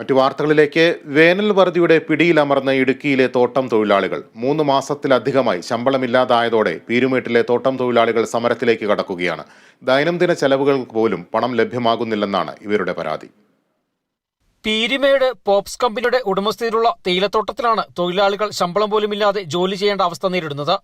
മറ്റു വാർത്തകളിലേക്ക്. വേനൽ വറുതിയുടെ പിടിയിലമർന്ന ഇടുക്കിയിലെ തോട്ടം തൊഴിലാളികൾ 3 മാസത്തിലധികമായി ശമ്പളമില്ലാതായതോടെ പീരുമേട്ടിലെ തോട്ടം തൊഴിലാളികൾ സമരത്തിലേക്ക് കടക്കുകയാണ്. ദൈനംദിന ചെലവുകൾക്ക് പോലും പണം ലഭ്യമാകുന്നില്ലെന്നാണ് ഇവരുടെ പരാതി. പീരുമേട് പോപ്സ് കമ്പനിയുടെ ഉടമസ്ഥതയിലുള്ള തേയിലത്തോട്ടത്തിലാണ് തൊഴിലാളികൾ ശമ്പളം പോലുമില്ലാതെ ജോലി ചെയ്യേണ്ട അവസ്ഥ നേരിടുന്നത്.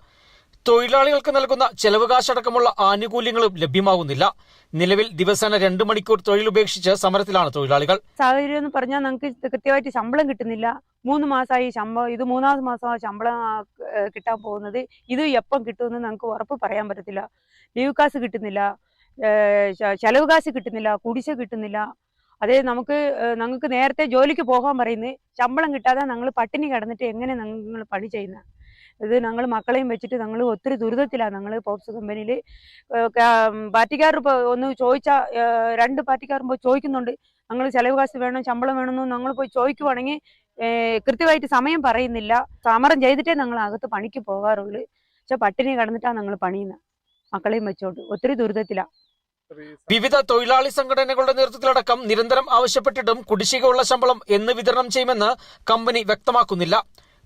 തൊഴിലാളികൾക്ക് നൽകുന്ന ചെലവ് കാശടക്കമുള്ള ആനുകൂല്യങ്ങളും ലഭ്യമാകുന്നില്ല. നിലവിൽ ദിവസേന 2 മണിക്കൂർ തൊഴിൽ ഉപേക്ഷിച്ച് സമരത്തിലാണ് തൊഴിലാളികൾ. സാഹചര്യം എന്ന് പറഞ്ഞാൽ നമുക്ക് കൃത്യമായിട്ട് ശമ്പളം കിട്ടുന്നില്ല. 3 മാസമായി ശമ്പളം, ഇത് 3ാമത്തെ മാസമാണ് ശമ്പളം കിട്ടാൻ പോകുന്നത്. ഇത് എപ്പം കിട്ടുമെന്ന് നമുക്ക് ഉറപ്പ് പറയാൻ പറ്റത്തില്ല. ലീവ് കാശ് കിട്ടുന്നില്ല, ചെലവ് കാശ് കിട്ടുന്നില്ല, കുടിശ്ശിക കിട്ടുന്നില്ല. അതേ ഞങ്ങൾക്ക് നേരത്തെ ജോലിക്ക് പോകാൻ പറയുന്നത്, ശമ്പളം കിട്ടാതെ ഞങ്ങൾ പട്ടിണി കിടന്നിട്ട് എങ്ങനെ ഞങ്ങൾ പണി ചെയ്യുന്നത്? ഇത് ഞങ്ങൾ മക്കളെയും വെച്ചിട്ട് ഞങ്ങൾ ഒത്തിരി ദുരിതത്തിലാണ്. ഞങ്ങൾ പോപ്സ് കമ്പനിയിൽ പാർട്ടിക്കാർ ഒന്ന് ചോദിച്ചാൽ 2 പാർട്ടിക്കാർ പോയി ചോദിക്കുന്നുണ്ട്, ഞങ്ങൾ ചെലവ് കാശ് വേണം, ശമ്പളം വേണമെന്ന് ഞങ്ങൾ പോയി ചോദിക്കുവാണെങ്കിൽ കൃത്യമായിട്ട് സമയം പറയുന്നില്ല. സമരം ചെയ്തിട്ടേ ഞങ്ങൾ അകത്ത് പണിക്ക് പോകാറുള്ളൂ. പക്ഷെ പട്ടിണി കിടന്നിട്ടാണ് ഞങ്ങൾ പണിയുന്നത്, മക്കളെയും വെച്ചോണ്ട് ഒത്തിരി ദുരിതത്തിലാണ്. വിവിധ തൊഴിലാളി സംഘടനകളുടെ നേതൃത്വത്തിലടക്കം നിരന്തരം ആവശ്യപ്പെട്ടിട്ടും കുടിശ്ശികയുള്ള ശമ്പളം എന്ന് വിതരണം ചെയ്യുമെന്ന് കമ്പനി വ്യക്തമാക്കുന്നില്ല.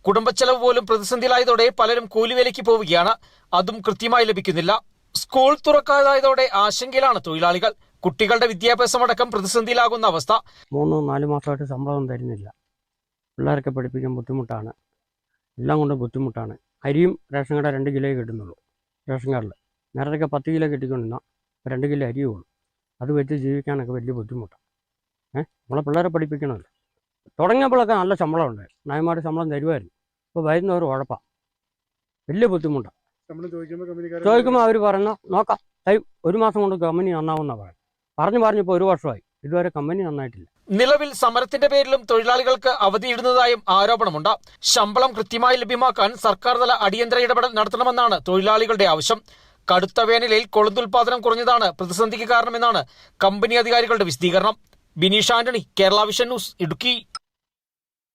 കുടുംബച്ചെലവ് പോലും പ്രതിസന്ധിയിലായതോടെ പലരും കൂലിവേലയ്ക്ക് പോവുകയാണ്. അതും കൃത്യമായി ലഭിക്കുന്നില്ല. സ്കൂൾ തുറക്കാതായതോടെ ആശങ്കയിലാണ് തൊഴിലാളികൾ. കുട്ടികളുടെ വിദ്യാഭ്യാസമടക്കം പ്രതിസന്ധിയിലാകുന്ന അവസ്ഥ. 3-4 മാസമായിട്ട് ശമ്പളം തരുന്നില്ല. പിള്ളേരൊക്കെ പഠിപ്പിക്കാൻ ബുദ്ധിമുട്ടാണ്. എല്ലാം കൊണ്ട് ബുദ്ധിമുട്ടാണ്. അരിയും റേഷൻ കട 2 കിലോയെ കിട്ടുന്നുള്ളൂ. റേഷൻ കാർഡിൽ നേരത്തെ 10 കിലോ കിട്ടിക്കൊണ്ടിരുന്ന 2 കിലോ അരിയേ ഉള്ളൂ. അത് വെച്ച് ജീവിക്കാനൊക്കെ വലിയ ബുദ്ധിമുട്ടാണ്. നമ്മളെ പിള്ളേരെ പഠിപ്പിക്കണമല്ലോ. തുടങ്ങിയപ്പോഴൊക്കെ നല്ല ശമ്പളം ഉണ്ടായിരുന്നു, ന്യായമായിട്ട് ശമ്പളം തരുമായിരുന്നു. ഇപ്പോൾ വരുന്നവർ ഉഴപ്പാണ്, വലിയ ബുദ്ധിമുട്ടാണ്. ചോദിക്കുമ്പോൾ അവർ പറയുന്ന നോക്കാം തരും, 1 മാസം കൊണ്ട് കമ്പനി നന്നാവുന്ന പറഞ്ഞിപ്പോൾ 1 വർഷമായി, ഇതുവരെ കമ്പനി നന്നായിട്ടില്ല. നിലവിൽ സമരത്തിന്റെ പേരിലും തൊഴിലാളികൾക്ക് അവധിയിടുന്നതായും ആരോപണമുണ്ട്. ശമ്പളം കൃത്യമായി ലഭ്യമാക്കാൻ സർക്കാർ തല അടിയന്തര ഇടപെടൽ നടത്തണമെന്നാണ് തൊഴിലാളികളുടെ ആവശ്യം. കടുത്ത വേനലിൽ കൊളുന്തുൽപാദനം കുറഞ്ഞതാണ് പ്രതിസന്ധിക്ക് കാരണമെന്നാണ് കമ്പനി അധികാരികളുടെ വിശദീകരണം. Bineesh Antony, Kerala vision news, Idukki.